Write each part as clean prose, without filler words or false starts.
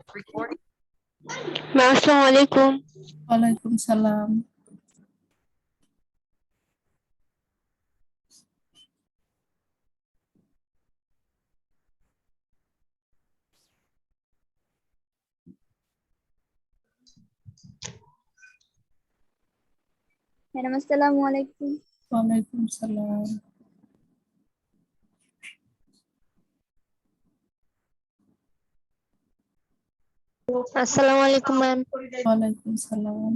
Ma'am আসসালামু আলাইকুম। ওয়ালাইকুম সালাম। ম্যাডাম আসসালামু আলাইকুম। ওয়ালাইকুম সালাম। আসসালামু আলাইকুম ম্যাম। ওয়ালাইকুম সালাম।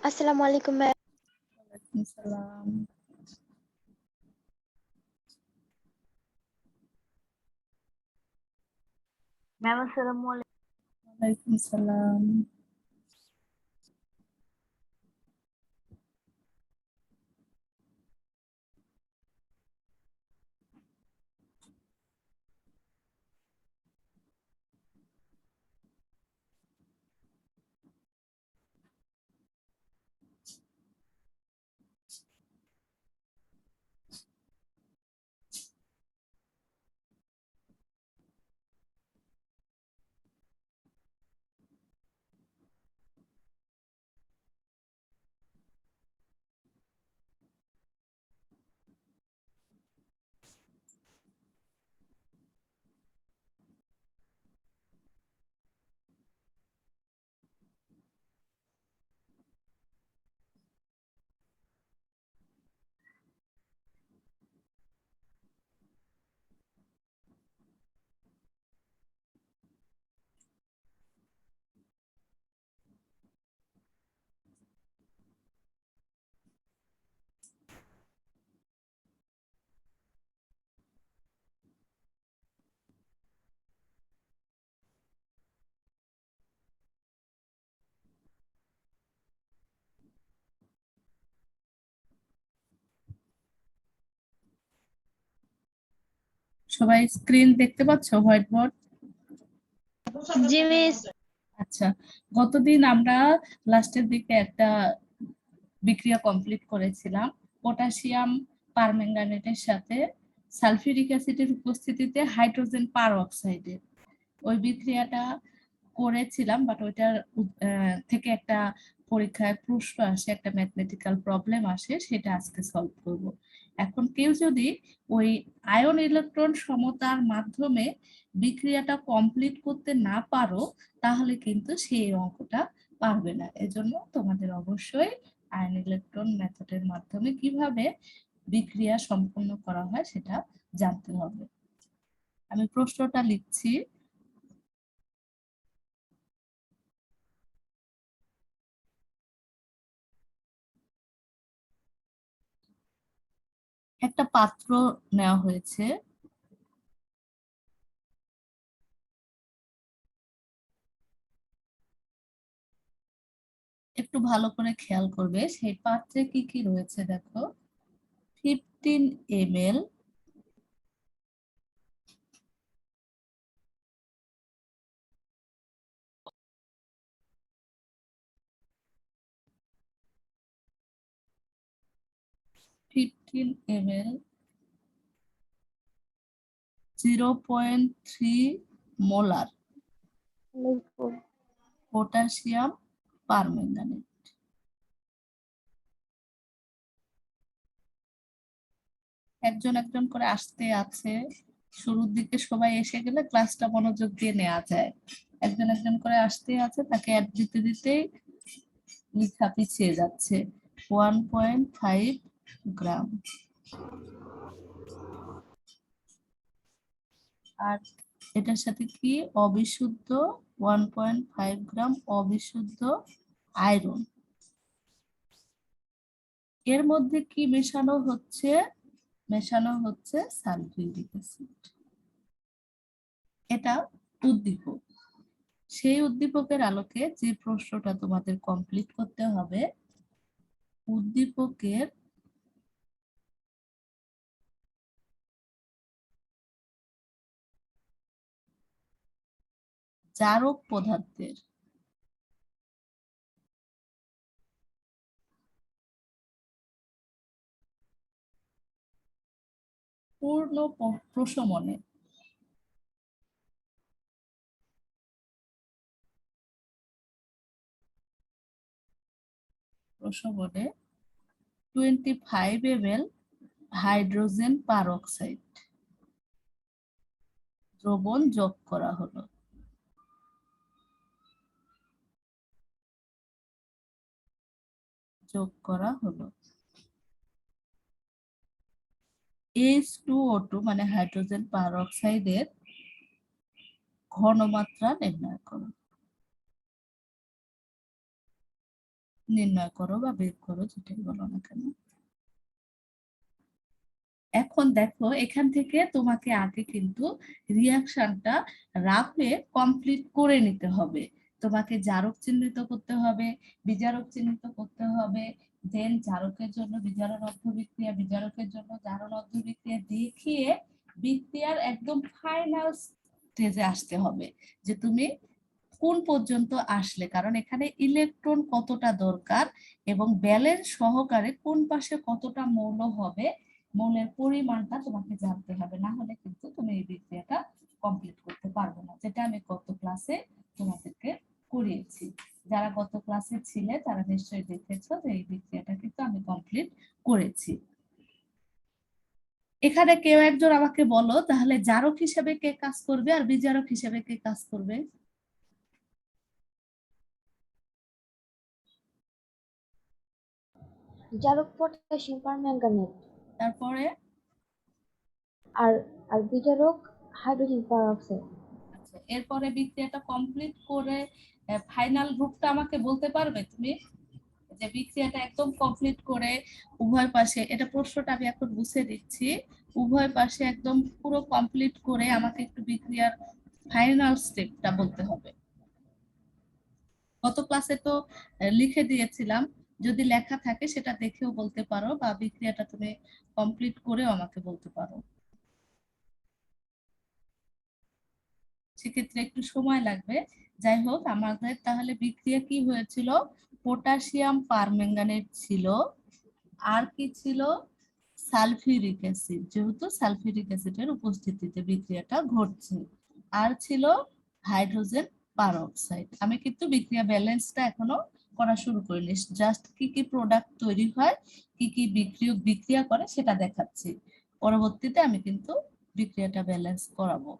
আসসালামু আলাইকুম ম্যাম। ওয়ালাইকুম সালাম। ম্যাম আসসালামু আলাইকুম। ওয়ালাইকুম সালাম। সবাই স্ক্রিন দেখতে পাচ্ছ, হোয়াইট বোর্ড? জি মিস। আচ্ছা, গতদিন আমরা লাস্টের দিকে একটা বিক্রিয়া কমপ্লিট করেছিলাম পটাশিয়াম পারম্যাঙ্গানেটের সাথে সালফিউরিক অ্যাসিডের উপস্থিতিতে হাইড্রোজেন পার অক্সাইডের। ওই বিক্রিয়াটা করেছিলাম, বাট ওইটার থেকে একটা পরীক্ষায় প্রশ্ন আসে, একটা ম্যাথমেটিক্যাল প্রবলেম আসে, সেটা আজকে সলভ করব। এখন কেউ যদি ওই আয়ন ইলেকট্রন সমতার মাধ্যমে বিক্রিয়াটা কমপ্লিট করতে না পারো, তাহলে কিন্তু সেই অঙ্কটা পারবে না। এজন্য তোমাদের অবশ্যই আয়ন ইলেকট্রন মেথডের মাধ্যমে কিভাবে বিক্রিয়া সম্পন্ন করা হয় সেটা জানতে হবে। আমি প্রশ্নটা লিখছি। একটা পাত্র নেওয়া হয়েছে, একটু ভালো করে খেয়াল করবে সেই পাত্রে কি কি রয়েছে। দেখো, 15 ml fifteen ml 0.3 molar potassium permanganate. একজন একজন করে আসতে আছে, শুরুর দিকে সবাই এসে গেলে ক্লাসটা মনোযোগ দিয়ে নেওয়া যায়। একজন একজন করে আসতে আছে, তাকে অ্যাড দিতে দিতেই লিখা পিছিয়ে যাচ্ছে। 1.5 গ্রাম। আর এটার সাথে কি অবিশুদ্ধ 1.5 গ্রাম অবিশুদ্ধ আয়রন। এর মধ্যে কি মেশানো হচ্ছে? মেশানো হচ্ছে সালফিউরিক অ্যাসিড। এটা উদ্দীপক। সেই উদ্দীপকের আলোকে যে প্রশ্নটা তোমাদের কমপ্লিট করতে হবে, উদ্দীপকের জারক পদার্থের পূর্ণ প্রশমনে প্রশমনে 25 ml হাইড্রোজেন পারঅক্সাইড দ্রবণ যোগ করা হলো। H2O2 মানে হাইড্রোজেন পারঅক্সাইডের ঘনমাত্রা নির্ণয় করো বা বের করো, যেটাই বলো না কেন। এখন দেখো এখান থেকে তোমাকে আগে কিন্তু রিয়াকশনটা রাফে কমপ্লিট করে নিতে হবে। তোমাকে জারক চিহ্নিত করতে হবে, বিজারক চিহ্নিত করতে হবে, দেন জারকের জন্য বিজারণ বিক্রিয়া, বিজারকের জন্য জারণ বিক্রিয়া দেখিয়ে বিক্রিয়ার একদম ফাইনাল স্টেজে আসতে হবে যে তুমি কোন পর্যন্ত আসলে, কারণ এখানে ইলেকট্রন কতটা দরকার এবং ব্যালেন্স সহকারে কোন পাশে কতটা মৌল হবে, মৌলের পরিমাণটা তোমাকে জানতে হবে, না হলে কিন্তু তুমি এই বিক্রিয়াটা কমপ্লিট করতে পারবে না, যেটা আমি গত ক্লাসে তোমাদেরকে করিয়েছি। যারা গত ক্লাসে ছিলে তারা নিশ্চয়ই দেখেছো যে এই বিক্রিয়াটা কিন্তু আমি কমপ্লিট করেছি। এখানে কেউ একজন আমাকে বলো তাহলে জারক হিসেবে কে কাজ করবে আর বিজারক হিসেবে কে কাজ করবে? জারক পটাশিয়াম পারম্যাঙ্গানেট, তারপরে আর আর বিজারক হাইড্রোজেন পারঅক্সাইড। আচ্ছা, এরপরে বিক্রিয়াটা কমপ্লিট করে ফাইনাল রূপটা আমাকে বলতে পারবে তুমি? যে বিক্রিয়াটা একদম কমপ্লিট করে উভয় পাশে, এটা প্রশ্নটা আমি এখন বুঝে দিচ্ছি, উভয় পাশে একদম পুরো কমপ্লিট করে আমাকে একটু বিক্রিয়ার ফাইনাল স্টেপটা বলতে হবে। গত ক্লাসে তো লিখে দিয়েছিলাম, যদি লেখা থাকে সেটা দেখেও বলতে পারো বা বিক্রিয়াটা তুমি কমপ্লিট করেও আমাকে বলতে পারো। সেক্ষেত্রে একটু সময় লাগবে। যাই হোক, আমাদের তাহলে বিক্রিয়া কি হয়েছিল? পটাশিয়াম পারম্যাঙ্গানেট ছিল, আর কি ছিল? সালফিউরিক অ্যাসিড, যেহেতু সালফিউরিক অ্যাসিডের উপস্থিতিতে বিক্রিয়াটা ঘটছে, আর ছিল হাইড্রোজেন পারঅক্সাইড। আমি কিন্তু বিক্রিয়া ব্যালেন্সটা এখনো করা শুরু করিনি, জাস্ট কি কি প্রোডাক্ট তৈরি হয়, কি কি বিক্রিয়া করে সেটা দেখাচ্ছি। পরবর্তীতে আমি কিন্তু বিক্রিয়াটা ব্যালেন্স করাবো।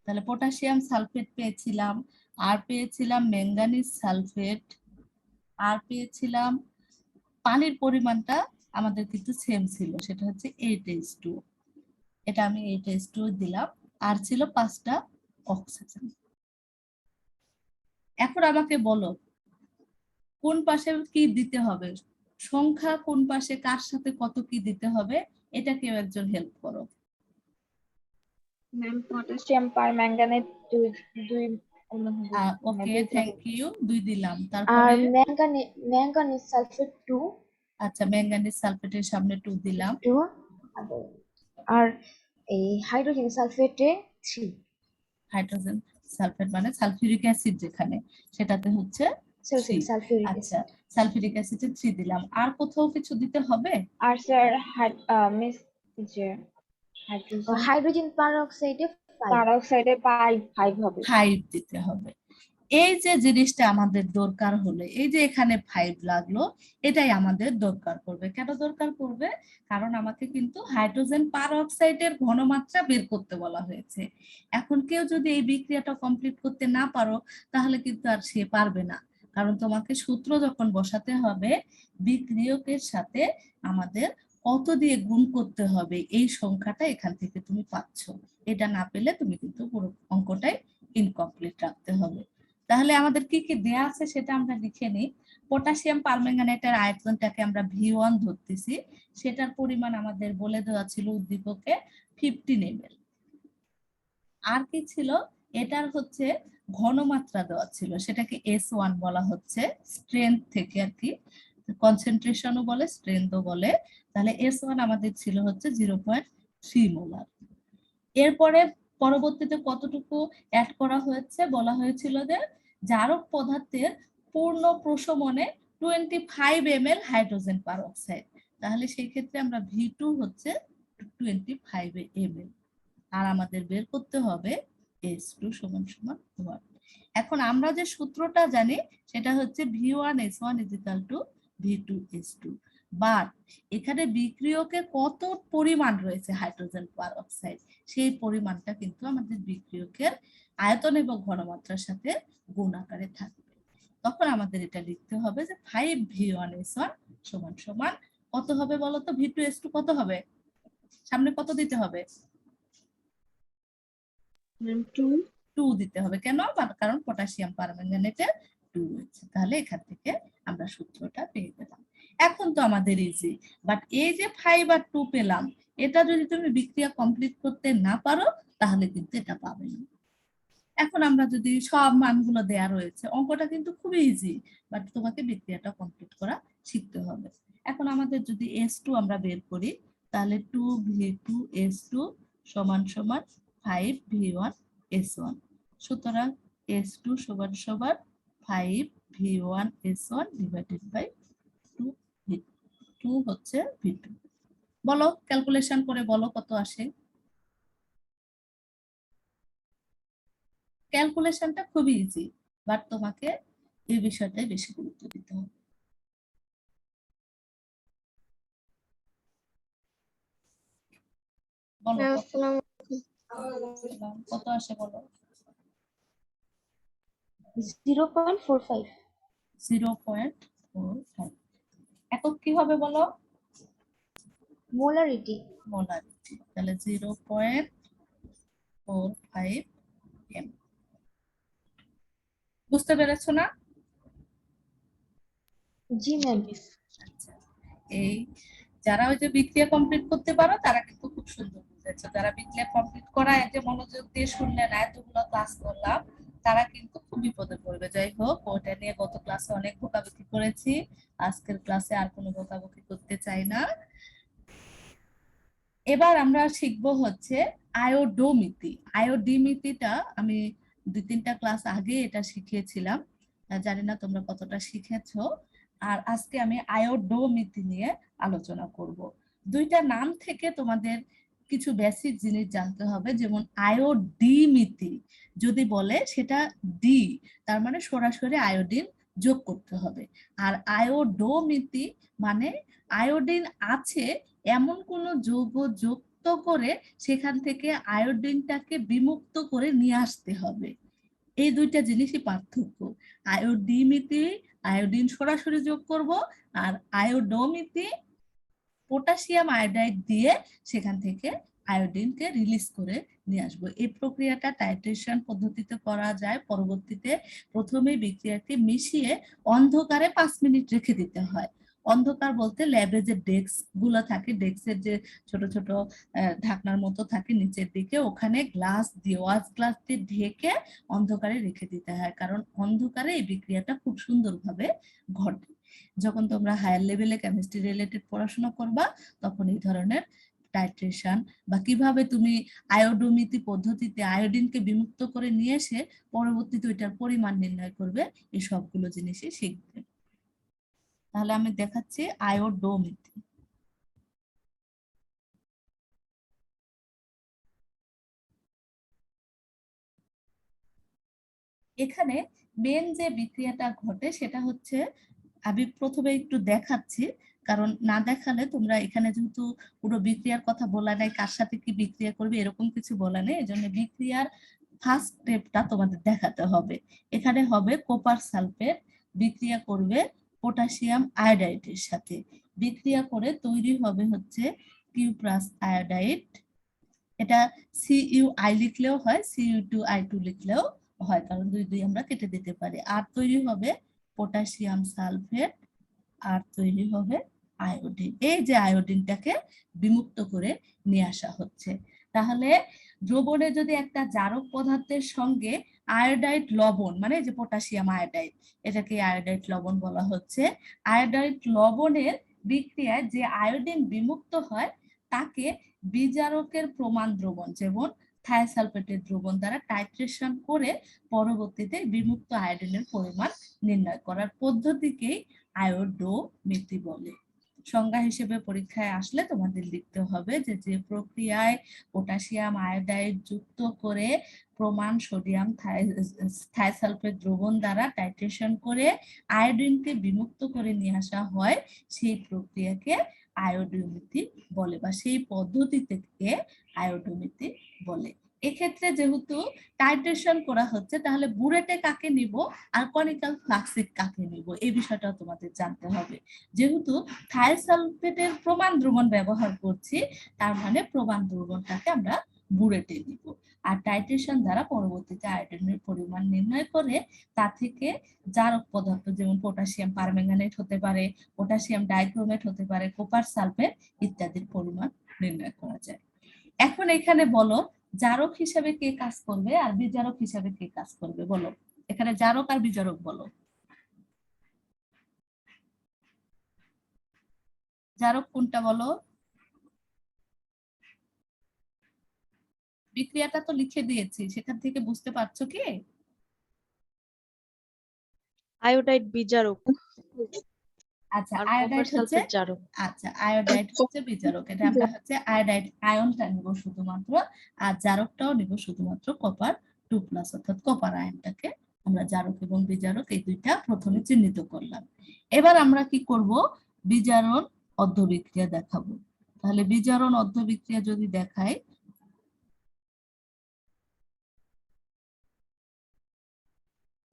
তাহলে পটাশিয়াম সালফেট পেয়েছিলাম, আর পেয়েছিলাম ম্যাঙ্গানিজ সালফেট, আর পেয়েছিলাম পানির পরিমাণটা আমাদের কিন্তু সেম ছিল, সেটা হচ্ছে 8H2, এটা আমি 8H2 দিলাম, আর ছিল 5টা অক্সিজেন। এখন আমাকে বলো কোন পাশে কি দিতে হবে, সংখ্যা কোন পাশে কার সাথে কত কি দিতে হবে, এটা কেউ একজন হেল্প করো। ম্যাম পটাশিয়াম পারম্যাঙ্গানেট দুই ওকে, থ্যাংক ইউ, 2 দিলাম। আর তারপরে ম্যাঙ্গানিজ সালফেট 2, আচ্ছা, ম্যাঙ্গানিজ সালফেটের সামনে 2 দিলাম। আর এই হাইড্রোজেন সালফেটে 3। হাইড্রোজেন সালফেট মানে সালফিউরিক অ্যাসিড, যেখানে সেটাতে হচ্ছে 3। সালফিউরিক আচ্ছা, অ্যাসিড। সালফিউরিক অ্যাসিডে 3 দিলাম। আর কোথাও কিছু দিতে হবে? আর স্যার মিস যে হাইড্রোজেন পারঅক্সাইডে 5। পারঅক্সাইডে 5 হবে। 5 দিতে হবে। এই যে জিনিসটা আমাদের দরকার হলে, এই যে এখানে 5 লাগলো, এটাই আমাদের দরকার পড়বে। কেন দরকার পড়বে? কারণ আমাকে কিন্তু হাইড্রোজেন পারঅক্সাইডের ঘনমাত্রা বের করতে বলা হয়েছে। এখন কেউ যদি এই বিক্রিয়াটা কমপ্লিট করতে না পারো তাহলে কিন্তু আর সে পারবে না, কারণ তোমাকে সূত্র যখন বসাতে হবে বিক্রিয়কের সাথে আমাদের কত দিয়ে গুণ করতে হবে, এই সংখ্যাটা এখান থেকে তুমি পাচ্ছ। এটা না পেলে তুমি কিন্তু পুরো অঙ্কটাই ইনকমপ্লিট রাখতে হবে। তাহলে আমাদের কি কি দেয়া আছে সেটা আমরা লিখে নিই। পটাশিয়াম পারম্যাঙ্গানেটের আয়তনটাকে আমরা V1 ধরতেছি, সেটার পরিমাণ আমাদের বলে দেওয়া ছিল উদ্দীপকে 15 ml। আর কি ছিল? এটার হচ্ছে ঘনমাত্রা দেওয়া ছিল, সেটাকে S1 বলা হচ্ছে, স্ট্রেংথ থেকে আর কি, কনসেন্ট্রেশনও বলে স্ট্রেংথও বলে। তাহলে S1 আমাদের ছিল হচ্ছে 0.3 মোলার। এরপরে পরবর্তীতে কতটুকু অ্যাড করা হয়েছে, বলা হয়েছিল যে জারক পদার্থের পূর্ণ প্রশমনে 25 ml হাইড্রোজেন পারঅক্সাইড। তাহলে সেই ক্ষেত্রে আমরা V2 হচ্ছে 25 ml, আর আমাদের বের করতে হবে S2 সমান সমান 1। এখন আমরা যে সূত্রটা জানি সেটা হচ্ছে V1S1 = V2S2, বাট এখানে বিক্রিয়কে কত পরিমাণ রয়েছে হাইড্রোজেন পারঅক্সাইড, সেই পরিমাণটা কিন্তু আমাদের বিক্রিয়কের আয়তন এবং ঘনমাত্রার সাথে গুণ আকারে থাকবে। তখন আমাদের এটা লিখতে হবে যে 5V1S1 সমান সমান কত হবে বলো তো? V2S2 কত হবে? সামনে কত দিতে হবে? 2 দিতে হবে। কেন? কারণ পটাশিয়াম পারম্যাঙ্গানেটে 2 রয়েছে। তাহলে এখান থেকে আমরা সূত্রটা পেয়ে গেলাম। এখন তো আমাদের ইজি, বাট এই যে 5 আর 2 পেলাম, এটা যদি তুমি বিক্রিয়া কমপ্লিট করতে না পারো তাহলে কিন্তু এটা পাবে না। এখন আমরা যদি সব মানগুলো দেয়া রয়েছে, অঙ্কটা কিন্তু খুবই ইজি, বাট তোমাকে বিক্রিয়াটা কমপ্লিট করা শিখতে হবে। এখন আমাদের যদি S2 আমরা বের করি, তাহলে 2V2S2 সমান সমান 5V1S1। সুতরাং S2 সমান সমান 5V1S1 ডিভাইডেড বাই 2 হচ্ছে V2। বলো, ক্যালকুলেশন করে বলো কত আসে। ক্যালকুলেশনটা খুবই ইজি, বাট তোমাকে এই বিষয়টাই বেশি গুরুত্ব দিতে হবে। বলো কত আসে বলো। 0.45। 0.45 একক কি হবে বলো? মোলারিটি। মোলারিটি। তাহলে 0.45 m। বুঝতে পেরেছো না? জি ম্যাম। আচ্ছা, এই যারা ওই যে বিক্রিয়া কমপ্লিট করতে পারো তারা কিন্তু খুব সুন্দর বুঝেছে। যারা বিক্রিয়া কমপ্লিট করা যে মনোযোগ দিয়ে শুনলে না, এতগুলো ক্লাস করলাম, তারা কিন্তু খুব বিপদে পড়বে। যাই হোক, ওটা নিয়ে গত ক্লাসে অনেক বকাবকি করেছি, আজকের ক্লাসে আর কোনো বকাবকি করতে চাই না। এবার আমরা শিখবো হচ্ছে আয়োডোমিতি। আয়োডিমিতিটা আমি 2-3টা ক্লাস আগে এটা শিখিয়েছিলাম, জানি না তোমরা কতটা শিখেছো। আর আজকে আমি আয়োডোমিতি নিয়ে আলোচনা করব। দুইটা নাম থেকে তোমাদের কিছু বেসিক জিনিস জানতে হবে, যেমন আয়োডিমিতি যদি বলে সেটা ডি, তার মানে সরাসরি আয়োডিন যোগ করতে হবে। আর আয়োডোমিতি মানে আয়োডিন আছে এমন কোন যৌগ যুক্ত করে সেখান থেকে আয়োডিনটাকে বিমুক্ত করে নিয়ে আসতে হবে। এই দুইটা জিনিসই পার্থক্য। আয়োডিমিতি আয়োডিন সরাসরি যোগ করব, আর আয়োডোমিতি পটাশিয়াম আয়োডাইড দিয়ে সেখান থেকে আয়োডিনকে রিলিজ করে নিয়ে আসবো। এই প্রক্রিয়াটা টাইট্রেশন পদ্ধতিতে করা যায়। পরবর্তীতে প্রথমে বিক্রিয়াকে মিশিয়ে অন্ধকারে 5 মিনিট রেখে দিতে হয়। অন্ধকার বলতে ল্যাবে যে ডেস্ক গুলো থাকে, ডেস্কের যে ছোট ছোট ঢাকনার মতো থাকে নিচের দিকে, ওখানে গ্লাস দিয়ে ওয়াশ গ্লাস দিয়ে ঢেকে অন্ধকারে রেখে দিতে হয়, কারণ অন্ধকারে এই বিক্রিয়াটা খুব সুন্দরভাবে ঘটে। যখন তোমরা হায়ার লেভেলে কেমিস্ট্রি রিলেটেড পড়াশোনা করবা, তখন এই ধরনের টাইট্রেশন বা কিভাবে তুমি আয়োডোমিতি পদ্ধতিতে আয়োডিনকে বিমুক্ত করে নিয়ে এসে পরবর্তীতে ওইটার পরিমাণ নির্ণয় করবে, এই সবগুলো জিনিসই শিখবে। তাহলে আমি দেখাচ্ছি আয়োডোমিতি। এখানে মেন যে বিক্রিয়াটা ঘটে সেটা হচ্ছে, আমি প্রথমে একটু দেখাচ্ছি, কারণ না দেখালে তোমরা এখানে যেহেতু পুরো বিক্রিয়ার কথা বলা নাই, কার সাথে কি বিক্রিয়া করবে এরকম কিছু বলা নেই, এজন্য বিক্রিয়ার ফার্স্ট স্টেপটা তোমাদের দেখাতে হবে। এখানে হবে কপার সালফেট বিক্রিয়া করবে পটাশিয়াম আয়োডাইডের সাথে, বিক্রিয়া করে তৈরি হবে হচ্ছে কিউপ্রাস আয়োডাইড। এটা CuI লিখলেও হয়, Cu2I2 লিখলেও হয়, কারণ 2 আমরা কেটে দিতে পারি। আর তৈরি হবে পটাশিয়াম সালফেট, আর তৈরি হবে আয়োডিন। এই যে আয়োডিনটাকে বিমুক্ত করে নিয়ে আসা হচ্ছে। তাহলে দ্রবণে যদি একটা জারক পদার্থের সঙ্গে আয়োডাইড লবণ, মানে যে পটাশিয়াম আয়োডাইড, এটাকে আয়োডাইড লবণ বলা হচ্ছে, আয়োডাইড লবণের বিক্রিয়ায় যে আয়োডিন বিমুক্ত হয় তাকে বিজারকের প্রমাণ দ্রবণ যেমন থায়োসালফেটের দ্রবণ দ্বারা টাইট্রেশন করে পরবর্তীতে বিমুক্ত আয়োডিনের পরিমাণ নির্ণয় করার পদ্ধতিকেই আয়োডোমিতি বলে। সংজ্ঞা হিসেবে পরীক্ষায় আসলে তোমাদের লিখতে হবে যে যে প্রক্রিয়ায় পটাশিয়াম আয়োডাইড যুক্ত করে প্রমাণ সোডিয়াম থাইসালফেট দ্রবণ দ্বারা টাইট্রেশন করে আয়োডিনকে বিমুক্ত করে নিয়ে আসা হয় সেই প্রক্রিয়াকে আয়োডোমিতি বলে বা সেই পদ্ধতি থেকে আয়োডোমিতি বলে। এক্ষেত্রে যেহেতু টাইট্রেশন করা হচ্ছে তাহলে বুরেটে কাকে নিব আর কনিক্যাল ফ্লাক্সিড কাকে নিব এই বিষয়টা তোমাদের জানতে হবে। যেহেতু থাইসালফেটের প্রমাণ দ্রবণ ব্যবহার করছি তার মানে প্রমাণ দ্রবণটাকে আমরা বুরেটে নিব, আর টাইট্রেশন দ্বারা পরবর্তীতে আয়োডিনের পরিমাণ নির্ণয় করে তা থেকে জারক পদার্থ যেমন পটাশিয়াম পারম্যাঙ্গানেট হতে পারে, পটাশিয়াম ডাইক্রোমেট হতে পারে, কপার সালফেট ইত্যাদির পরিমাণ নির্ণয় করা যায়। এখন এখানে বলো জারক হিসেবে কে কাজ করবে আর বিজারক হিসেবে কে কাজ করবে বলো। এখানে জারক আর বিজারক বলো। জারক কোনটা বলো? বিক্রিয়াটা তো লিখে দিয়েছি, সেখান থেকে বুঝতে পারছো কি? আয়োডাইড বিজারক। আচ্ছা আর আয়োডাইড কপার হচ্ছে, সালফেট জারক। আচ্ছা আয়োডাইড হচ্ছে বিজারক। এটা আমরা হচ্ছে আয়োডাইড আয়নটা নিব শুধুমাত্র, আর জারকটাও নিব শুধুমাত্র কপার 2+ অর্থাৎ কপার আয়নটাকে আমরা জারক এবং বিজারক এই দুইটা প্রথমে চিহ্নিত করলাম। এবার আমরা কি করব, বিজারণ অর্ধবিক্রিয়া দেখাবো। তাহলে বিজারণ অর্ধবিক্রিয়া যদি দেখাই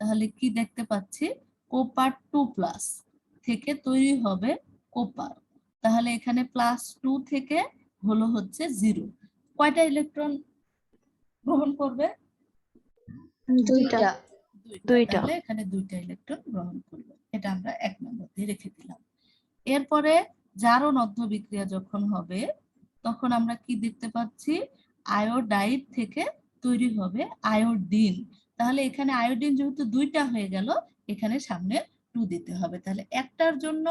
তাহলে কি দেখতে পাচ্ছি, কপার 2+ থেকে তৈরি হবে কপার। তাহলে এখানে +2 থেকে হলো হচ্ছে 0। কয়টা ইলেকট্রন গ্রহণ করবে? দুইটা। তাহলে এখানে 2টা ইলেকট্রন গ্রহণ করবে। এটা আমরা 1 নম্বর দিয়ে রেখে দিলাম। এরপরে জারণ অর্ধবিক্রিয়া যখন হবে তখন আমরা কি দেখতে পাচ্ছি, আয়োডাইড থেকে তৈরি হবে আয়োডিন। তাহলে এখানে আয়োডিন যেহেতু 2টা হয়ে গেল এখানে সামনে 2 দিতে হবে। তাহলে একটার জন্য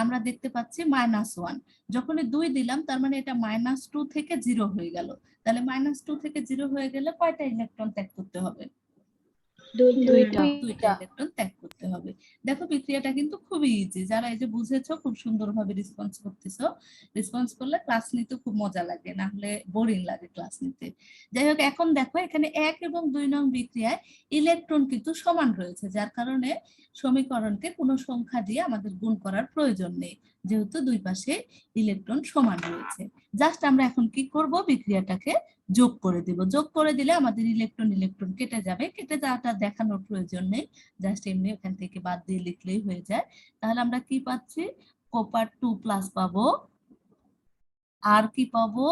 আমরা দেখতে পাচ্ছি -1, যখনই 2 দিলাম তার মানে এটা -2 থেকে 0 হয়ে গেল। তাহলে -2 থেকে 0 হয়ে গেলে কয়টা ইলেকট্রন ত্যাগ করতে হবে? দুইটা। 2টা ইলেকট্রন ত্যাগ করতে হবে। দেখো বিক্রিয়াটা কিন্তু খুবই ইজি, যারা এই যে বুঝেছো খুব সুন্দরভাবে রেসপন্স করতেছো। রেসপন্স করলে ক্লাস নিতে খুব মজা লাগে, না হলে বোরিং লাগে ক্লাস নিতে। যাই হোক এখন দেখো এখানে 1 এবং 2 নং বিক্রিয়ায় ইলেকট্রন কিন্তু সমান রয়েছে, যার কারণে সমীকরণকে কোনো সংখ্যা দিয়ে আমাদের গুণ করার প্রয়োজন নেই, যেহেতু দুই পাশে ইলেকট্রন সমান রয়েছে। জাস্ট আমরা এখন কি করব, বিক্রিয়াটাকে যোগ করে দেব। যোগ করে দিলে আমাদের ইলেকট্রন ইলেকট্রন কেটে যাবে, কেটে যাওয়াটা দেখানোর প্রয়োজন নেই, জাস্ট এমনি এখান থেকে বাদ দিয়ে লিখলেই হয়ে যায়। তাহলে আমরা কি পাচ্ছি, কপার 2+ পাবো, আর কি পাবো,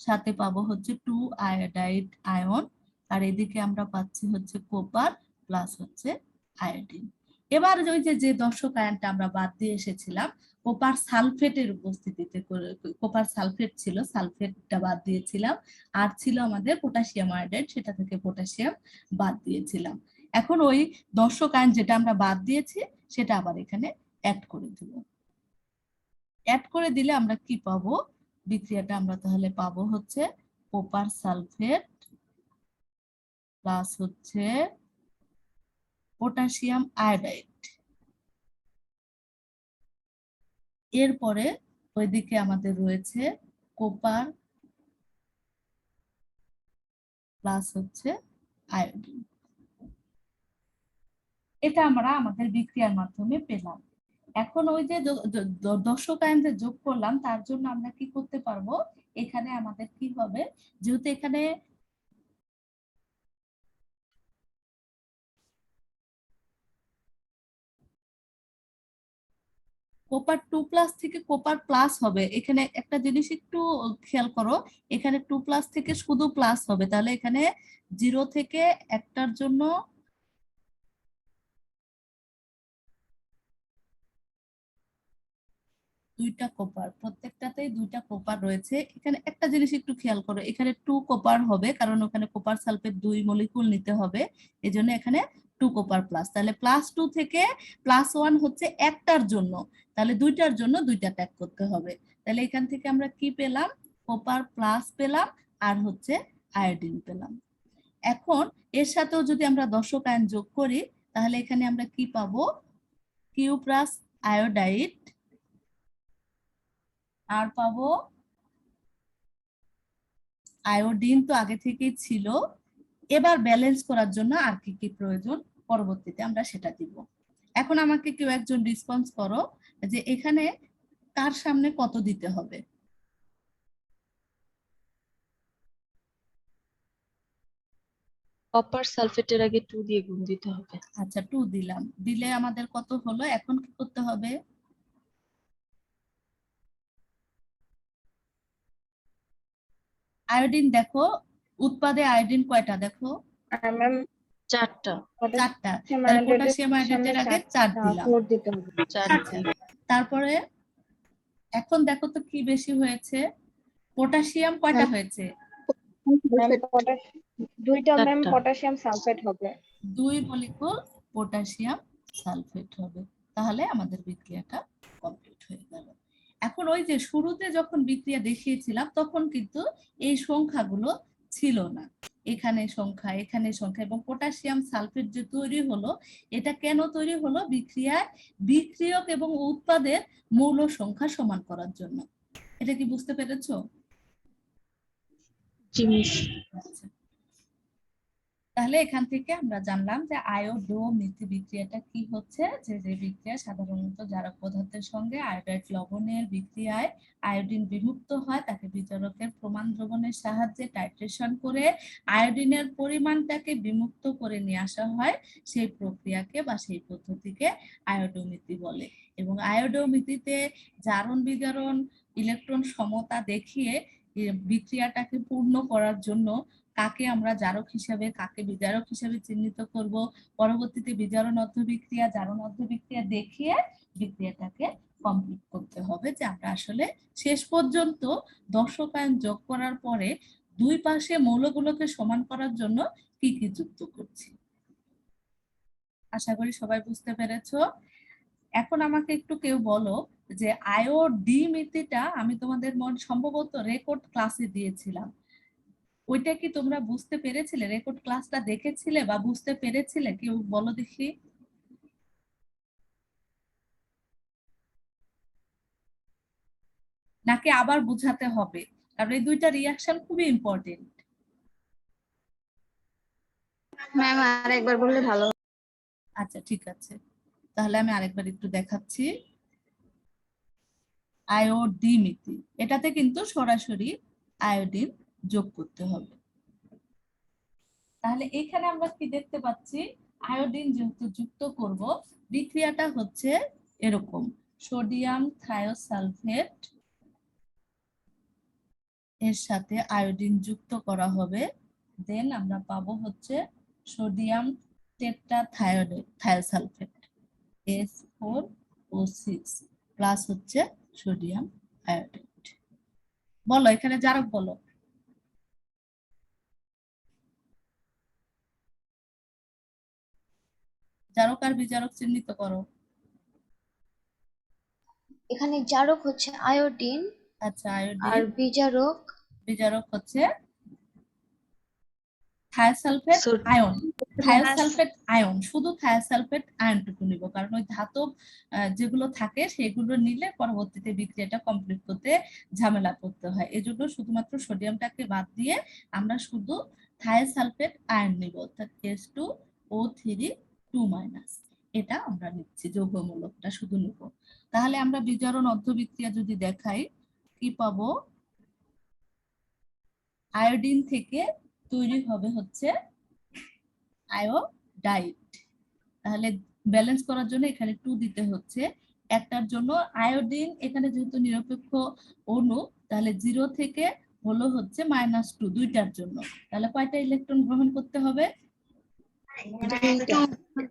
সাথে পাবো হচ্ছে 2 আয়োডাইড আয়ন, আর এদিকে আমরা পাচ্ছি হচ্ছে কপার প্লাস হচ্ছে আয়োডিন। এবার ওই যে দর্শক আয়নটা আমরা বাদ দিয়ে এসেছিলাম কপার সালফেটের উপস্থিতিতে, কপার সালফেট ছিল, সালফেটটা বাদ দিয়েছিলাম, আর ছিল আমাদের পটাশিয়াম আয়োডাইড, সেটা থেকে পটাশিয়াম বাদ দিয়েছিলাম। এখন ওই দর্শক আয়ন যেটা আমরা বাদ দিয়েছি সেটা আবার এখানে অ্যাড করে দেব। অ্যাড করে দিলে আমরা কি পাবো, বিক্রিয়াটা আমরা তাহলে পাবো হচ্ছে কপার সালফেট প্লাস হচ্ছে পটাশিয়াম আয়োডাইড। এরপরে ওইদিকে আমাদের রয়েছে কপার প্লাস হচ্ছে আয়োডিন। এটা আমরা আমাদের বিক্রিয়ার মাধ্যমে পেলাম। এখন ওই যে দর্শক আয়ন যে যোগ করলাম তার জন্য আমরা কি করতে পারবো, এখানে আমাদের কি হবে, যেহেতু এখানে কপার 2+ থেকে কপার প্লাস হবে, এখানে একটা জিনিস একটু খেয়াল করো, এখানে 2+ থেকে শুধু প্লাস হবে, তাহলে এখানে 0 থেকে একটার জন্য দুইটা কপার, প্রত্যেকটাতেই 2টা কপার রয়েছে। এখানে একটা জিনিস একটু খেয়াল করো, এখানে 2 কপার হবে কারণ ওখানে কপার সালফেট 2 মলিকুল নিতে হবে, এজন্য এখানে 2 কপার প্লাস। তাহলে +2 থেকে +1 হচ্ছে একটার জন্য, তাহলে 2টার জন্য 2টা ত্যাগ করতে হবে। তাহলে এখান থেকে আমরা কি পেলাম, কপার প্লাস পেলাম আর হচ্ছে আয়োডিন পেলাম। এখন এর সাথেও যদি আমরা দর্শক আয়ন যোগ করি তাহলে এখানে আমরা কি পাবো, কিউ প্লাস আয়োডাইড আর পাবো আয়োডিন তো আগে থেকেই ছিল, এবার ব্যালেন্স করার জন্য আর কি কি প্রয়োজন পরবর্তীতে আমরা সেটা দিব। এখন আমাকে কেউ একজন রেসপন্স করো যে এখানে কার সামনে কত দিতে হবে। কপার সালফেটের আগে 2 দিয়ে গুণ দিতে হবে। আচ্ছা 2 দিলাম, দিলে আমাদের কত হলো, এখন কি করতে হবে? আয়োডিন দেখো, উৎপাদে আয়োডিন কয়টা দেখো, ম্যাম 4টা। 4টা, তাহলে পটাশিয়াম আয়োডাইডের আগে 4 দিলাম। 4 দিতে হবে। 4 আচ্ছা, তারপরে এখন দেখো তো কি বেশি হয়েছে, পটাশিয়াম কয়টা হয়েছে, ম্যাম দুইটা ম্যাম 4টা। পটাশিয়াম সালফেট হবে। 2 মলিকুল পটাশিয়াম সালফেট হবে। তাহলে আমাদের বিক্রিয়াটা কমপ্লিট হয়ে গেল। এখন ওই যে শুরুতে যখন বিক্রিয়া দেখিয়েছিলাম তখন কিন্তু এই সংখ্যাগুলো ছিল না, এখানে সংখ্যা এখানে সংখ্যা, এবং পটাশিয়াম সালফেট যে তৈরি হলো এটা কেন তৈরি হলো, বিক্রিয়ায় বিক্রিয়ক এবং উৎপাদের মৌল সংখ্যা সমান করার জন্য। এটা কি বুঝতে পেরেছো? জি মিস। আচ্ছা, তাহলে এখান থেকে আমরা জানলাম যে আয়োডোমিথি বিক্রিয়াটা কি হচ্ছে, যে যে বিক্রিয়া সাধারণত জারক পদার্থের সঙ্গে আয়োডাইড লবণের বিক্রিয়ায় আয়োডিন বিমুক্ত হয় তাকে বিজারকের প্রমাণ দ্রবণের সাহায্যে টাইট্রেশন করে আয়োডিনের পরিমাণটাকে বিমুক্ত করে নিয়ে আসা হয়, সেই প্রক্রিয়াকে বা সেই পদ্ধতিকে আয়োডোমিথি বলে। এবং আয়োডোমিথিতে জারণ বিজারণ ইলেকট্রন সমতা দেখিয়ে বিক্রিয়াটাকে পূর্ণ করার জন্য কাকে আমরা জারক হিসাবে কাকে বিজারক হিসাবে চিহ্নিত করব, পরবর্তীতে বিজারণ অর্ধবিক্রিয়া জারণ অর্ধবিক্রিয়া দেখিয়ে বিক্রিয়াটাকে কমপ্লিট করতে হবে, যে আমরা আসলে শেষ পর্যন্ত দর্শকায়ন যোগ করার পরে দুই পাশে মৌলগুলোকে সমান করার জন্য কি কি যুক্ত করছি। আশা করি সবাই বুঝতে পেরেছো। এখন আমাকে একটু কেউ বলো যে আয়োডিমিথিটা আমি তোমাদের সম্ভবত রেকর্ড ক্লাসে দিয়েছিলাম, ওইটা কি তোমরা বুঝতে পেরেছিলে, রেকর্ড ক্লাসটা দেখেছিলে বা বুঝতে পেরেছিলে, কেউ বলো দেখি। নাকি আবার বুঝাতে হবে, কারণ এই দুইটা রিঅ্যাকশন খুবই ইম্পর্টেন্ট। ম্যাম আরেকবার বললে ভালো। আচ্ছা ঠিক আছে, তাহলে আমি আরেকবার একটু দেখাচ্ছি। আয়োডিমিথি, এটাতে কিন্তু সরাসরি আয়োডিন যোগ করতে হবে। তাহলে এখানে আমরা কি দেখতে পাচ্ছি, আয়োডিন যেহেতু যুক্ত করব, বিক্রিয়াটা হচ্ছে এরকম, সোডিয়াম থায়োসালফেট এর সাথে আয়োডিন যুক্ত করা হবে, দেন আমরা পাবো হচ্ছে সোডিয়াম থায়োসালফেট S4O6 প্লাস হচ্ছে সোডিয়াম আয়োডাইড। বলো এখানে জারক বলো। জারক আর বিজারক চিহ্নিত করো। এখানে জারক হচ্ছে আয়োডিন আচ্ছা, আর আয়োডিন, বিজারক বিজারক হচ্ছে thiosulphate So- ion. Thiosulphate ion, শুধু থায়োসালফেট আয়নটুকু নিব, কারণ ওই ধাতব যেগুলো থাকে সেগুলো নিলে পরবর্তীতে বিক্রিয়াটা কমপ্লিট করতে ঝামেলা করতে হয়, এজন্য শুধুমাত্র সোডিয়ামটাকে বাদ দিয়ে আমরা শুধু থায়োসালফেট আয়ন নিব, অর্থাৎ H2O3 2-, এটা আমরা নিচ্ছি, যৌগমূলকটা শুধু নিব। তাহলে আমরা বিজারণ অর্ধবিক্রিয়া যদি দেখাই কি পাবো, আয়োডিন থেকে তৈরি হবে হচ্ছে আয়োডাইড। তাহলে ব্যালেন্স করার জন্য এখানে 2 দিতে হচ্ছে, একটার জন্য আয়োডিন এখানে যেহেতু নিরপেক্ষ অণু, তাহলে 0 থেকে হলো হচ্ছে -2 দুইটার জন্য, তাহলে কয়টা ইলেকট্রন গ্রহণ করতে হবে,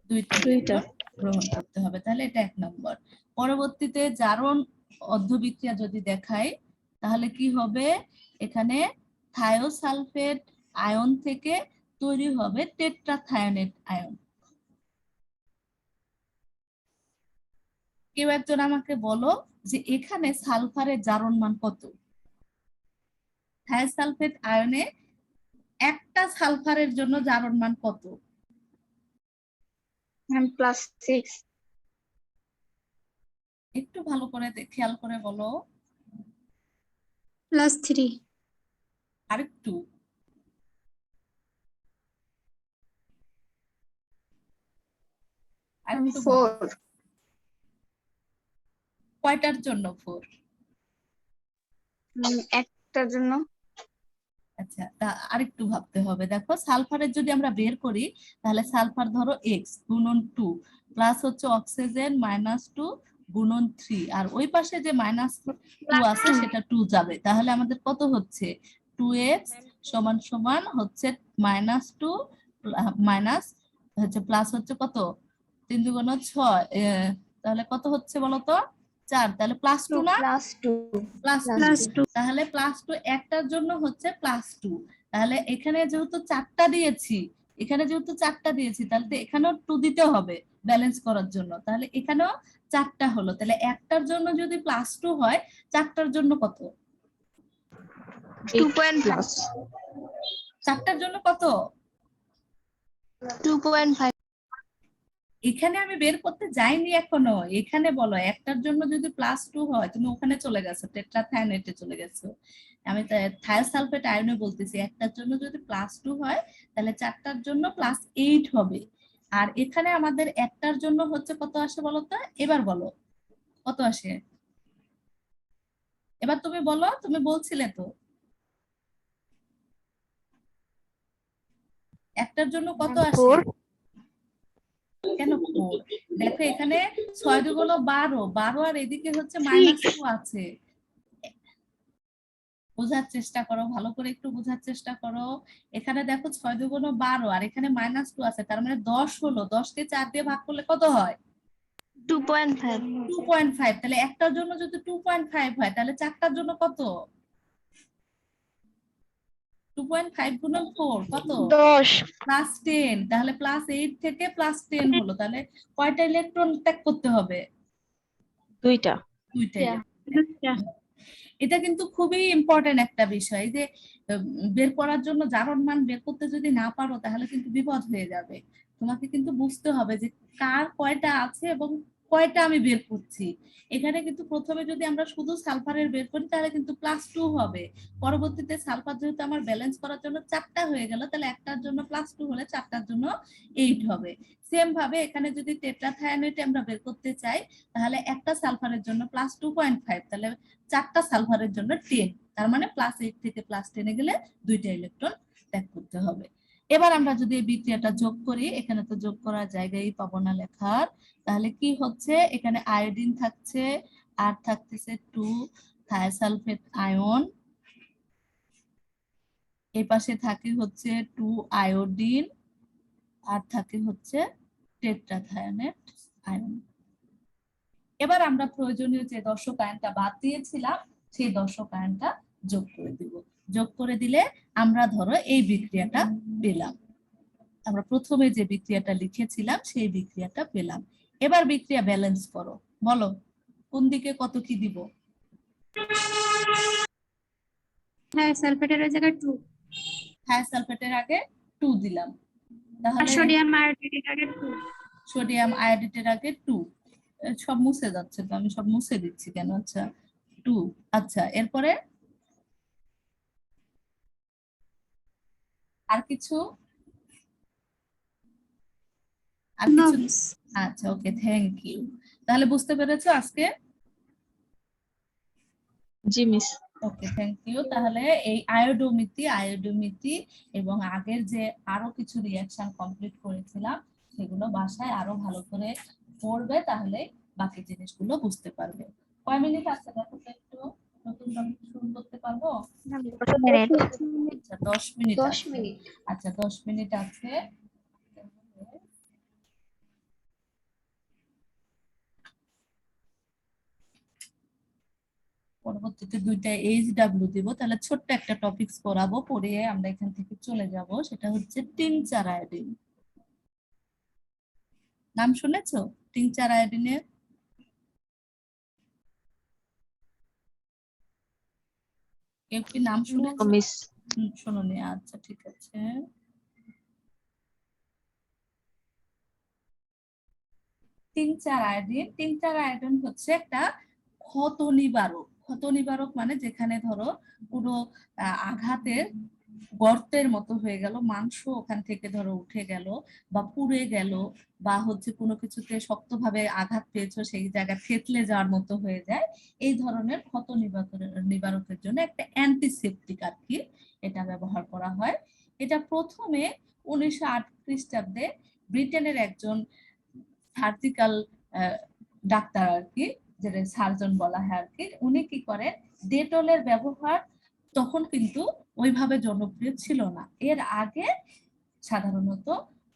দুইটা ইলেকট্রন গ্রহণ করতে হবে। তাহলে এটা 1 নম্বর। পরবর্তীতে জারণ অর্ধবিক্রিয়া যদি দেখাই তাহলে কি হবে, এখানে থায়োসালফেট আয়ন থেকে তৈরি হবে টেট্রাথায়োনেট আয়ন। কেউ একজন আমাকে বলো যে এখানে সালফারের জারণ মান কত, থায়োসালফেট আয়নে একটা সালফারের জন্য জারণ মান কত? ম্যাম +6। একটু ভালো করে খেয়াল করে বলো। +3 আরেকটু আরেকটু বলো। 4 কয়টার জন্য 4? একটার জন্য। আচ্ছা, তা আরেকটু ভাবতে হবে। দেখো সালফারের যদি আমরা বের করি তাহলে সালফার ধরো x গুণন 2 প্লাস হচ্ছে অক্সিজেন -2 গুণন 3, আর ওই পাশে যে -2 আছে সেটা 2 যাবে, তাহলে আমাদের কত হচ্ছে 2x সমান সমান হচ্ছে -2 মাইনাস হচ্ছে প্লাস হচ্ছে কত 3 দুগুণ 6, তাহলে কত হচ্ছে বলো তো 4, তাহলে +2 না +2 +2, তাহলে +2 একটার জন্য হচ্ছে +2, তাহলে এখানে যেহেতু 4টা দিয়েছি, তাহলে তো এখানেও 2 দিতে হবে ব্যালেন্স করার জন্য, তাহলে এখানেও 4টা হলো, তাহলে একটার জন্য যদি +2 হয় 4টার জন্য কত 2.5 4টার জন্য কত 2.5 এখানে আমি বের করতে যাইনি এখনো, এখানে বলো একটার জন্য যদি +2 হয় তুমি ওখানে চলে গেছো টেট্রাথায়োনেটে চলে গেছো, আমি থায়োসালফেট আয়নে বলতেছি একটার জন্য যদি +2 হয় তাহলে 4টার জন্য +8 হবে, আর এখানে আমাদের একটার জন্য হচ্ছে কত আসে বলো তো, এবার বলো কত আসে, এবার তুমি বলো, তুমি বলছিলে তো একটার জন্য কত আসে, কেন 4? দেখো এখানে 6 দুগুণ 12, 12 আর এদিকে হচ্ছে -2 আছে, বোঝার চেষ্টা করো, ভালো করে একটু বোঝার চেষ্টা করো। এখানে দেখো 6 দুগুণ 12 আর এখানে -2 আছে, তার মানে 10 হলো, 10 কে 4 দিয়ে ভাগ করলে কত হয় 2.5 2.5, তাহলে একটার জন্য যদি 2.5 হয় তাহলে 4টার জন্য কত 2.5 গুণন 4 কত 10 +10, তাহলে +8 থেকে +10 হলো, তাহলে কয়টা ইলেকট্রন ত্যাগ করতে হবে 2টা। 2টা ইলেকট্রন। এটা কিন্তু খুবই ইম্পর্টেন্ট একটা বিষয় যে বের করার জন্য জারণ মান বের করতে যদি না পারো তাহলে কিন্তু বিপদ হয়ে যাবে, তোমাকে কিন্তু বুঝতে হবে যে কার কয়টা আছে এবং কয়টা আমি বের করছি। এখানে কিন্তু প্রথমে যদি আমরা শুধু সালফারের বের করি তাহলে কিন্তু +2 হবে, পরবর্তীতে সালফার যেহেতু আমার ব্যালেন্স করার জন্য 4টা হয়ে গেল, তাহলে একটার জন্য +2 হলে 4টার জন্য 8 হবে। সেম ভাবে এখানে যদি টেট্রাথায়োনেট আমরা বের করতে চাই তাহলে একটা সালফারের জন্য +2.5, তাহলে 4টা সালফারের জন্য 10, তার মানে +8 থেকে +10 গেলে 2টা ইলেকট্রন ত্যাগ করতে হবে। এবার আমরা যদি এই বিক্রিয়াটা যোগ করি, এখানে তো যোগ করার জায়গায় পাবো না লেখার, তাহলে কি হচ্ছে এখানে আয়োডিন থাকছে আর থাকতেছে 2 থায়োসালফেট আয়ন, এই পাশে থাকে হচ্ছে 2 আয়োডিন আর থাকে হচ্ছে টেট্রাথায়োনেট আয়ন। এবার আমরা প্রয়োজনীয় যে দর্শক আয়নটা বাদ দিয়েছিলাম সেই দর্শক আয়নটা যোগ করে দিব, যোগ করে দিলে আমরা ধরো এই বিক্রিয়াটা পেলাম, আমরা প্রথমে যে বিক্রিয়াটা লিখেছিলাম সেই বিক্রিয়াটা পেলাম। এবার বিক্রিয়া ব্যালেন্স করো, বলো কোন দিকে কত কি দিব, সালফেটের জায়গায় 2 থায়োসালফেটের আগে 2 দিলাম, তাহলে সোডিয়াম আয়োডাইডের আগে 2 সোডিয়াম আয়োডেটের আগে 2, সব মুছে যাচ্ছে তো আমি সব মুছে দিচ্ছি কেন, আচ্ছা 2, আচ্ছা এরপরে আর কিছু আর কিছু, আচ্ছা ওকে থ্যাংক ইউ, তাহলে বুঝতে পেরেছো আজকে, জি মিস। Okay thank you. তাহলে এই আয়োডোমিতি এবং আগের যে আরো কিছু রিঅ্যাকশন কমপ্লিট করেছিলাম সেগুলো বাসায় আরো ভালো করে পড়বে, তাহলে বাকি জিনিসগুলো বুঝতে পারবে। কয় মিনিট আছে দেখো তো একটু, নতুন টপিক শুরু করতে পারবো? আচ্ছা 10 মিনিট 10 আছে, মিনিট আচ্ছা 10 মিনিট আছে। পরবর্তীতে 2টা HW দিব, তাহলে ছোট্ট একটা টপিকস পড়াবো, পড়ে আমরা এখান থেকে চলে যাব, সেটা হচ্ছে টিংচার আয়োডিন। নাম শুনেছো টিংচার আয়োডিনের? কেউ কি নাম শুনেছো? মিস। শোনোনি, আচ্ছা ঠিক আছে। টিংচার আয়োডিন হচ্ছে একটা ক্ষত নিবারক, ক্ষত নিবারক মানে যেখানে ধরো পুরো আঘাতের গর্তের মতো হয়ে গেল, মাংস ওখান থেকে ধরো উঠে গেল বা পুড়ে গেল, বা হচ্ছে কোনো কিছুতে শক্তভাবে আঘাত পেয়েছো সেই জায়গা থেতলে যাওয়ার মতো হয়ে যায়, এই ধরনের ক্ষত নিবারকের জন্য একটা অ্যান্টিসেপটিক আর কি এটা ব্যবহার করা হয়। এটা প্রথমে 1908 খ্রিস্টাব্দে ব্রিটেনের একজন সার্জিক্যাল ডাক্তার আর কি, যেটা সার্জন বলা হয় আর কি, উনি কি করেন, ডেটলের ব্যবহার তখন কিন্তু ওইভাবে জনপ্রিয় ছিল না। এর আগে সাধারণত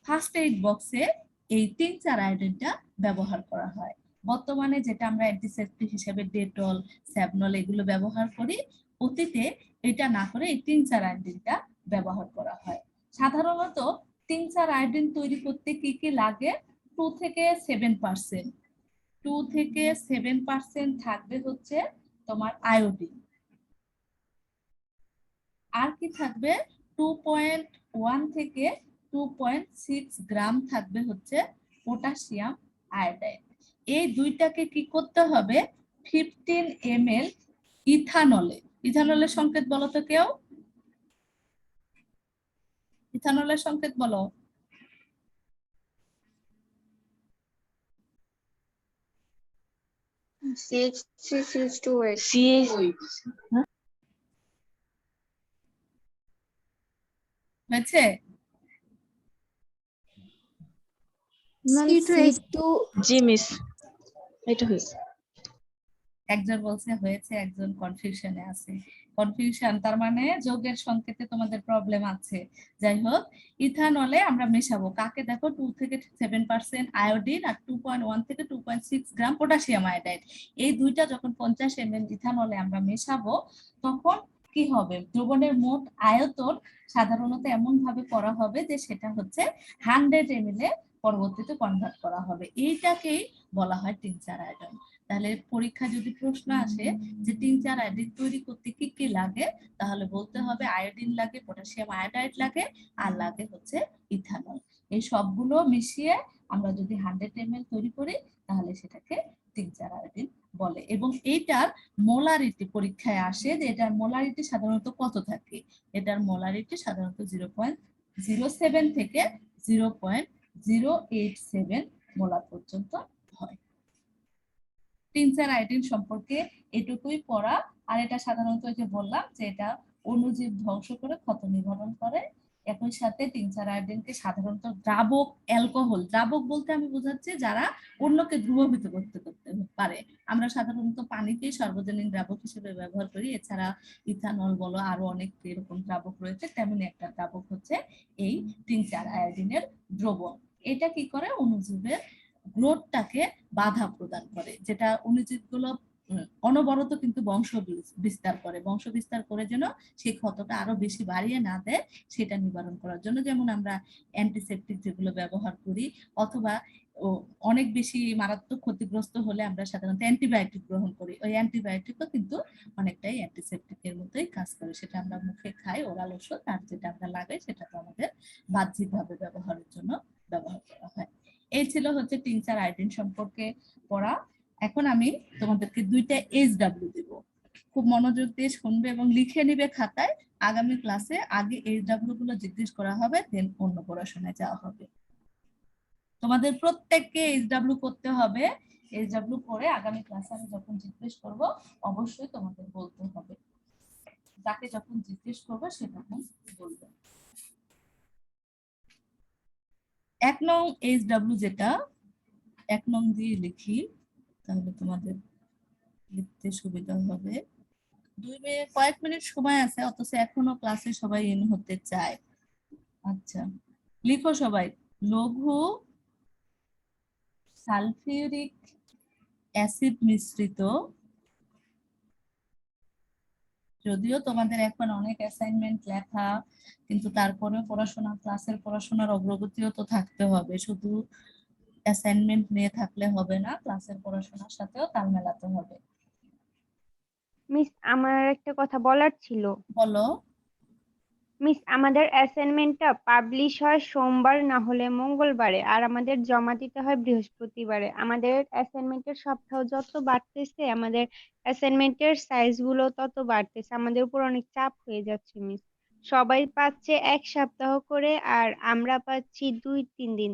ফার্স্ট এইড বক্সে এই টিংচার আয়োডিনটা ব্যবহার করা হয়। বর্তমানে যেটা আমরা অ্যান্টিসেপটিক হিসেবে ডেটল, স্যাভনল এগুলো ব্যবহার করি, অতীতে এটা না করে এই টিংচার আয়োডিনটা ব্যবহার করা হয়। সাধারণত টিংচার আয়োডিন তৈরি করতে কি কি লাগে? 2 থেকে 7%, 2 থেকে 7% থাকবে হচ্ছে তোমার আয়োডিন। আর কি থাকবে? 2.1 থেকে 2.6 গ্রাম থাকবে হচ্ছে পটাশিয়াম আয়োডাইড। এই দুইটাকে কি করতে হবে? 15 ml ইথানলে, ইথানলের সংকেত বলো তো কেউ, ইথানলের সংকেত বলো। CH3CH2OH। CH হয়েছে? জি মিস, এটা হয়েছে। একজন বলছে হয়েছে, একজন কনফিউশনে আছে। কনফিউশন তার মানে যোগের সংকেতে তোমাদের প্রবলেম আছে। যাই হোক, ইথানলে আমরা মেশাবো কাকে? দেখো 2 থেকে 7% আয়োডিন আর 2.1 থেকে 2.6 গ্রাম পটাশিয়াম আয়োডাইড। এই দুইটা যখন 50 ml ইথানলে আমরা মেশাবো, তখন কি হবে? দ্রবণের মোট আয়তন সাধারণত এমন ভাবে করা হবে যে সেটা হচ্ছে 100 ml এ পরবর্তীতে কনভার্ট করা হবে। এইটাকেই বলা হয় টিংচার আয়োডিন। তাহলে পরীক্ষা যদি প্রশ্ন আসে যে টিংচার আয়োডিন তৈরি করতে কি কি লাগে, তাহলে বলতে হবে আয়োডিন লাগে, পটাশিয়াম আয়োডাইড লাগে, আর লাগে হচ্ছে ইথানল। এই সবগুলো মিশিয়ে আমরা যদি 100 ml তৈরি করি তাহলে সেটাকে টিংচার আয়োডিন বলে। এবং এইটার মোলারিটি পরীক্ষায় আসে যে এটার মোলারিটি সাধারণত কত থাকে। এটার মোলারিটি সাধারণত 0.07 থেকে 0.087 মোলার পর্যন্ত হয়। টিংচার আয়োডিন সম্পর্কে এটুকুই পড়া। আর এটা সাধারণত যে বললাম যে এটা অণুজীব ধ্বংস করে ক্ষত নিবারণ করে। একই সাথে টিংচার আয়োডিনকে সাধারণত দ্রাবক অ্যালকোহল, দ্রাবক বলতে আমি বোঝাচ্ছি যারা অন্যকে দ্রবীভূত করতে পারে। আমরা সাধারণত পানিকেই সার্বজনীন দ্রাবক হিসেবে ব্যবহার করি। এছাড়া ইথানল বলো, আরো অনেক এরকম দ্রাবক রয়েছে, তেমনি একটা দ্রাবক হচ্ছে এই টিংচার আয়োডিনের দ্রবণ। এটা কি করে? অণুজীবের গ্রোথটাকে বাধা প্রদান করে, যেটা অণুজীবগুলো অনবরত কিন্তু বংশ বিস্তার করে, বংশ বিস্তার করে যেন সেই ক্ষতটা আরো বেশি বাড়িয়ে না দেয় সেটা নিবারণ করার জন্য। যেমন আমরা অ্যান্টিসেপটিক যেগুলো ব্যবহার করি, অথবা অনেক বেশি মারাত্মক ক্ষতিগ্রস্ত হলে আমরা সাধারণত অ্যান্টিবায়োটিক গ্রহণ করি। ওই অ্যান্টিবায়োটিকও কিন্তু অনেকটাই অ্যান্টিসেপটিকের মতোই কাজ করে। সেটা আমরা মুখে খাই, ওরাল ওষুধ, আর যেটা আমরা লাগাই সেটা তো আমাদের বাহ্যিকভাবে ব্যবহারের জন্য ব্যবহার করা হয়। এই ছিল হচ্ছে টিংচার আয়োডিন সম্পর্কে পড়া। এখন আমি তোমাদেরকে 2টা HW দিব, খুব মনোযোগ দিয়ে শুনবে এবং লিখে নিবে খাতায়। আগামী ক্লাসে আগে HW গুলো জিজ্ঞেস করা হবে, দেন অন্য পড়াশোনায় যাওয়া হবে। তোমাদের প্রত্যেককে HW করতে হবে। HW করে আগামী ক্লাসে আমি যখন জিজ্ঞেস করব অবশ্যই তোমাদের বলতে হবে। যাকে যখন জিজ্ঞেস করবে সে তখন বলবে। 1 নং HW যেটা 1 নং দিয়ে লিখি, তাহলে তোমাদের লিখতে সুবিধা হবে। কয়েক মিনিট সময় আছে, অথচ এখনো ক্লাসে সবাই ইন হতে চায়। আচ্ছা, লিখো সবাই। লঘু সালফিউরিক অ্যাসিড মিশ্রিত, যদিও তোমাদের এখন অনেক অ্যাসাইনমেন্ট লেখা, কিন্তু তারপরেও পড়াশোনা, ক্লাসের পড়াশোনার অগ্রগতিও তো থাকতে হবে। শুধু অ্যাসাইনমেন্ট নিয়ে থাকলে হবে না, ক্লাসের পড়াশোনার সাথেও তাল মেলাতে হবে। মিস, আমার একটা কথা বলার ছিল। বলো। মিস আমাদের অ্যাসাইনমেন্টটা পাবলিশ হয় সোমবার না হলে মঙ্গলবারে, আর আমাদের জমা দিতে হয় বৃহস্পতিবারে। আমাদের অ্যাসাইনমেন্টের সপ্তাহ যত বাড়তেছে আমাদের অ্যাসাইনমেন্টের সাইজ গুলো তত বাড়তেছে, আমাদের উপর অনেক চাপ হয়ে যাচ্ছে মিস। সবাই পাচ্ছে 1 সপ্তাহ করে আর আমরা পাচ্ছি 2-3 দিন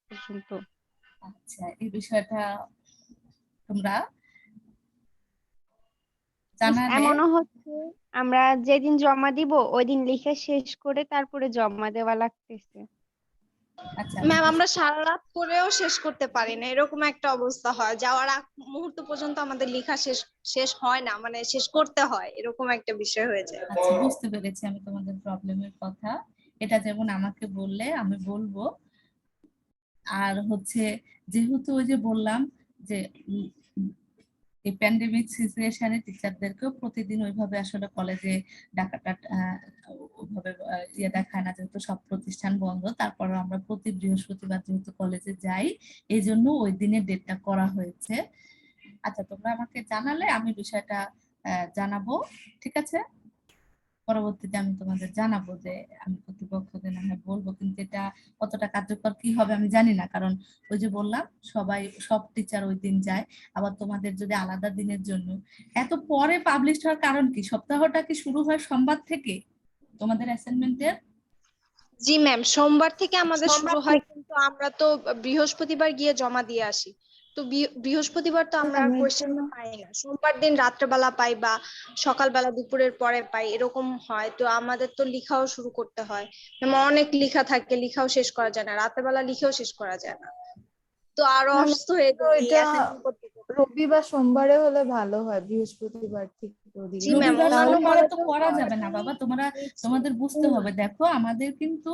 পর্যন্ত। আচ্ছা, এই বিষয়টা তোমরা মিস, জানালে। এমনও হচ্ছে আমরা যেদিন জমা দিব ওই দিন লিখে শেষ করে তারপরে জমা দেওয়া লাগতেছে। আচ্ছা, ম্যাম আমরা সারা রাত করেও শেষ করতে পারি না, এরকম একটা অবস্থা হয়। যাওয়ার আগ মুহূর্ত পর্যন্ত আমাদের লেখা শেষ হয় না, মানে শেষ করতে হয়, এরকম একটা বিষয় হয়ে যায়। আচ্ছা, বুঝতে পেরেছি আমি তোমাদের প্রবলেমের কথা। এটা যেমন আমাকে বললে আমি বলবো। আর হচ্ছে যেহেতু ওই যে বললাম যে এই প্যান্ডেমিক সিচুয়েশনে টিচারদেরকেও প্রতিদিন ওইভাবে আসলে কলেজে ডাকাটা ওইভাবে ইয়ে দেখায় না, যেহেতু সব প্রতিষ্ঠান বন্ধ। তারপরে আমরা প্রতি বৃহস্পতিবার যেহেতু কলেজে যাই, এই জন্য ওই দিনের ডেটটা করা হয়েছে। আচ্ছা, তোমরা আমাকে জানালে আমি বিষয়টা জানাবো, ঠিক আছে? পরবর্তীতে আমি তোমাদের জানাবো যে আমি কর্তৃপক্ষকে না হয় বলবো, কিন্তু এটা কতটা কার্যকর কি হবে আমি জানি না, কারণ ওই যে বললাম সব টিচার ওই দিন যায়। আবার তোমাদের যদি আলাদা দিনের জন্য এত পরে পাবলিশ হওয়ার কারণ কি? সপ্তাহটা কি শুরু হয় সোমবার থেকে তোমাদের অ্যাসাইনমেন্টের? জি ম্যাম, সোমবার থেকে আমাদের শুরু হয়, কিন্তু আমরা তো বৃহস্পতিবার গিয়ে জমা দিয়ে আসি। তো বৃহস্পতিবার তো আমরা কোশ্চেন পাই না, সোমবার দিন রাত্রেবেলা পাই বা সকালবেলা দুপুরের পরে পাই, এরকম হয়। তো আমাদের তো লিখাও শুরু করতে হয়, অনেক লিখা থাকে, লিখাও শেষ করা যায় না, রাত্রেবেলা লিখেও শেষ করা যায় না। তো আরো অসুস্থ হয়ে যাই এই অ্যাসাইনমেন্ট করতে করতে। রবি বা সোমবারে হলে ভালো হয়, বৃহস্পতিবার ঠিক ওদিকে জি ম্যাম, রবিবার অন্যান্য সোমবারে তো কলেজেও করা যাবে না বাবা, তোমাদের বুঝতে হবে। দেখো, আমাদের কিন্তু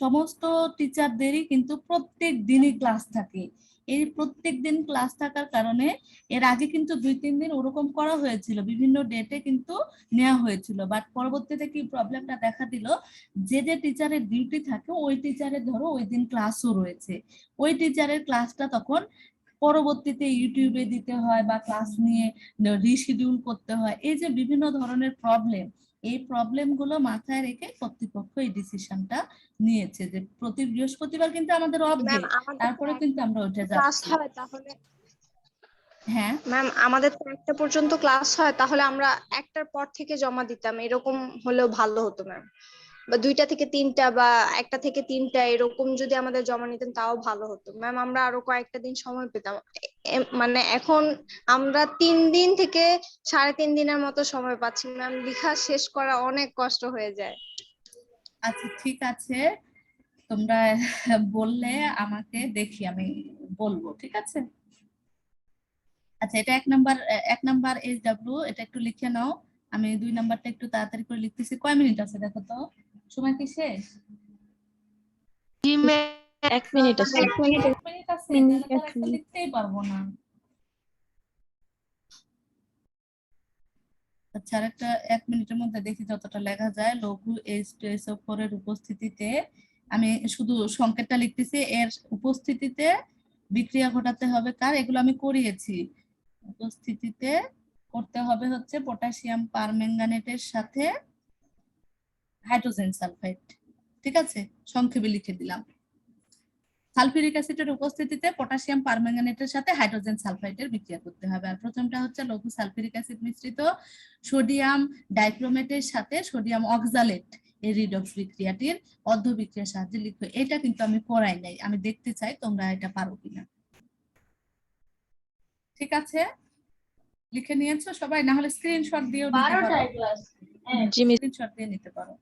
সমস্ত টিচারদেরই কিন্তু প্রত্যেক দিনই ক্লাস থাকে। এই প্রত্যেক দিন ক্লাস থাকার কারণে এর আগে কিন্তু 2-3 দিন ওরকম করা হয়েছিল, বিভিন্ন ডেটে কিন্তু নেওয়া হয়েছিল। বাট পরবর্তীতে কি প্রবলেমটা দেখা দিল, যে যে টিচারের ডিউটি থাকে ওই টিচারের ধরো ওই দিন ক্লাসও রয়েছে, ওই টিচারের ক্লাসটা তখন পরবর্তীতে ইউটিউবে দিতে হয় বা ক্লাস নিয়ে রিশিডিউল করতে হয়। এই যে বিভিন্ন ধরনের প্রবলেম, এই প্রবলেম গুলো মাথায় রেখে কর্তৃপক্ষ এই ডিসিশনটা নিয়েছে যে প্রতি বৃহস্পতিবার কিন্তু আমাদের অফ ডে, ম্যাম আমাদের তারপরে কিন্তু আমরা উঠে ক্লাস যাচ্ছি। হয় তাহলে, হ্যাঁ ম্যাম আমাদের তো 1টা পর্যন্ত ক্লাস হয়, তাহলে আমরা 1টার পর থেকে জমা দিতাম, এরকম হলেও ভালো হতো ম্যাম। বা 2টা থেকে 3টা বা 1টা থেকে 3টা এরকম যদি আমাদের জমা নিতেন তাও ভালো হতো ম্যাম, আমরা আরো কয়েকটা দিন সময় পেতাম। মানে এখন আমরা 3 দিন থেকে 3.5 দিনের মতো সময় পাচ্ছি ম্যাম, লেখা শেষ করা অনেক কষ্ট হয়ে যায়। আচ্ছা, ঠিক আছে, তোমরা বললে আমাকে, দেখি আমি বলবো, ঠিক আছে? আচ্ছা, এটা 1 নাম্বার SW, এটা একটু লিখে নাও। আমি 2 নাম্বারটা একটু তাড়াতাড়ি করে লিখতেছি। কয় মিনিট আছে দেখো তো, সময় কি শেষ? 1 মিনিট আছে। 1 মিনিট আছে, তাহলে তো আর একটা লিখতেই পারবো না। আচ্ছা, আর একটা 1 মিনিটের মধ্যে দেখি যতটা লেখা যায়। লঘু H2SO4 এর উপস্থিতিতে, আমি শুধু সংকেতটা লিখতেছি, এর উপস্থিতিতে বিক্রিয়া ঘটাতে হবে কার, এগুলো আমি করিয়েছি। উপস্থিতিতে করতে হবে হচ্ছে পটাশিয়াম পারম্যাঙ্গানেটের সাথে হাইড্রোজেন সালফাইড, ঠিক আছে? সংক্ষেপে লিখে দিলাম। সালফিউরিক অ্যাসিডের উপস্থিতিতে পটাশিয়াম পারম্যাঙ্গানেটের সাথে হাইড্রোজেন সালফাইডের বিক্রিয়া করতে হবে। আর প্রথমটা হচ্ছে লঘু সালফিউরিক অ্যাসিড মিশ্রিত সোডিয়াম ডাইক্রোমেটের সাথে সোডিয়াম অক্সালেট এই রিডক্স বিক্রিয়াটির অর্ধ বিক্রিয়ার সাহায্যে লিখবে। এটা কিন্তু আমি করাই নাই, আমি দেখতে চাই তোমরা এটা পারো কিনা। ঠিক আছে, লিখে নিয়েছো সবাই? না হলে স্ক্রিনশট দিয়েও নিতে পারো, জি মিস। স্ক্রিনশট দিয়ে নিতে পারো।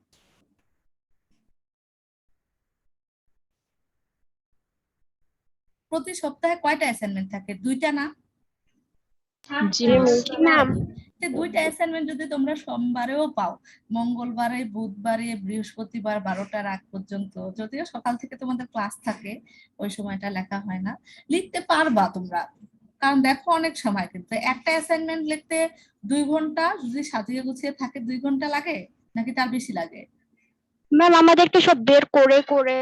প্রতি সপ্তাহে কয়টা অ্যাসাইনমেন্ট থাকে? 2টা না? জি মিস। ম্যাম 2টা অ্যাসাইনমেন্ট যদি তোমরা সোমবারেও পাও, মঙ্গলবারে, বুধবারে, বৃহস্পতিবার 12টার আগ পর্যন্ত, যদিও সকাল থেকে তোমাদের ক্লাস থাকে, ওই সময়টা লেখা হয় না, লিখতে পারবা তোমরা। কারণ দেখো, অনেক সময় কিন্তু একটা অ্যাসাইনমেন্ট লিখতে 2 ঘন্টা, যদি সাজিয়ে গুছিয়ে থাকে 2 ঘন্টা লাগে নাকি তার বেশি লাগে? ম্যাম আমাদেরকে সব বের করে করে